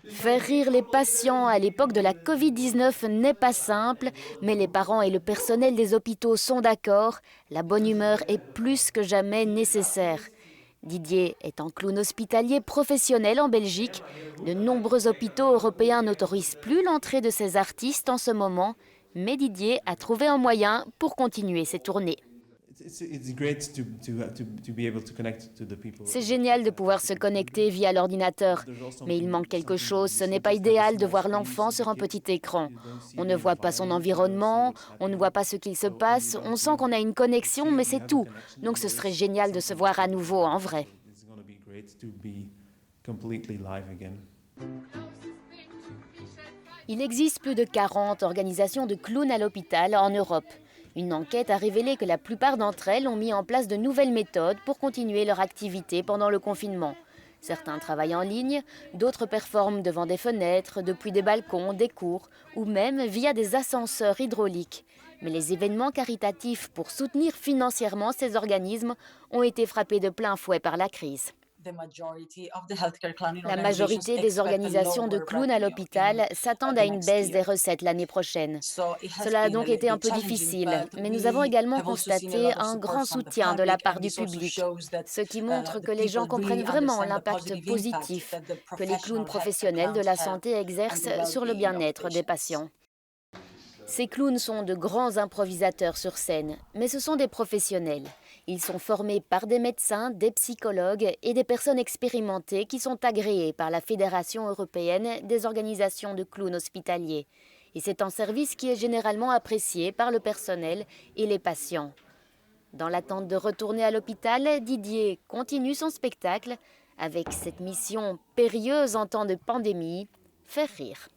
Faire rire les patients à l'époque de la Covid-19 n'est pas simple, mais les parents et le personnel des hôpitaux sont d'accord, la bonne humeur est plus que jamais nécessaire. Didier est un clown hospitalier professionnel en Belgique. De nombreux hôpitaux européens n'autorisent plus l'entrée de ces artistes en ce moment, mais Didier a trouvé un moyen pour continuer ses tournées. C'est génial de pouvoir se connecter via l'ordinateur, mais il manque quelque chose. Ce n'est pas idéal de voir l'enfant sur un petit écran. On ne voit pas son environnement, on ne voit pas ce qu'il se passe, on sent qu'on a une connexion, mais c'est tout. Donc ce serait génial de se voir à nouveau en vrai. Il existe plus de 40 organisations de clowns à l'hôpital en Europe. Une enquête a révélé que la plupart d'entre elles ont mis en place de nouvelles méthodes pour continuer leur activité pendant le confinement. Certains travaillent en ligne, d'autres performent devant des fenêtres, depuis des balcons, des cours ou même via des ascenseurs hydrauliques. Mais les événements caritatifs pour soutenir financièrement ces organismes ont été frappés de plein fouet par la crise. La majorité des organisations de clowns à l'hôpital s'attendent à une baisse des recettes l'année prochaine. Cela a donc été un peu difficile, mais nous avons également constaté un grand soutien de la part du public, ce qui montre que les gens comprennent vraiment l'impact positif que les clowns professionnels de la santé exercent sur le bien-être des patients. Ces clowns sont de grands improvisateurs sur scène, mais ce sont des professionnels. Ils sont formés par des médecins, des psychologues et des personnes expérimentées qui sont agréées par la Fédération européenne des organisations de clowns hospitaliers. Et c'est un service qui est généralement apprécié par le personnel et les patients. Dans l'attente de retourner à l'hôpital, Didier continue son spectacle avec cette mission périlleuse en temps de pandémie, faire rire.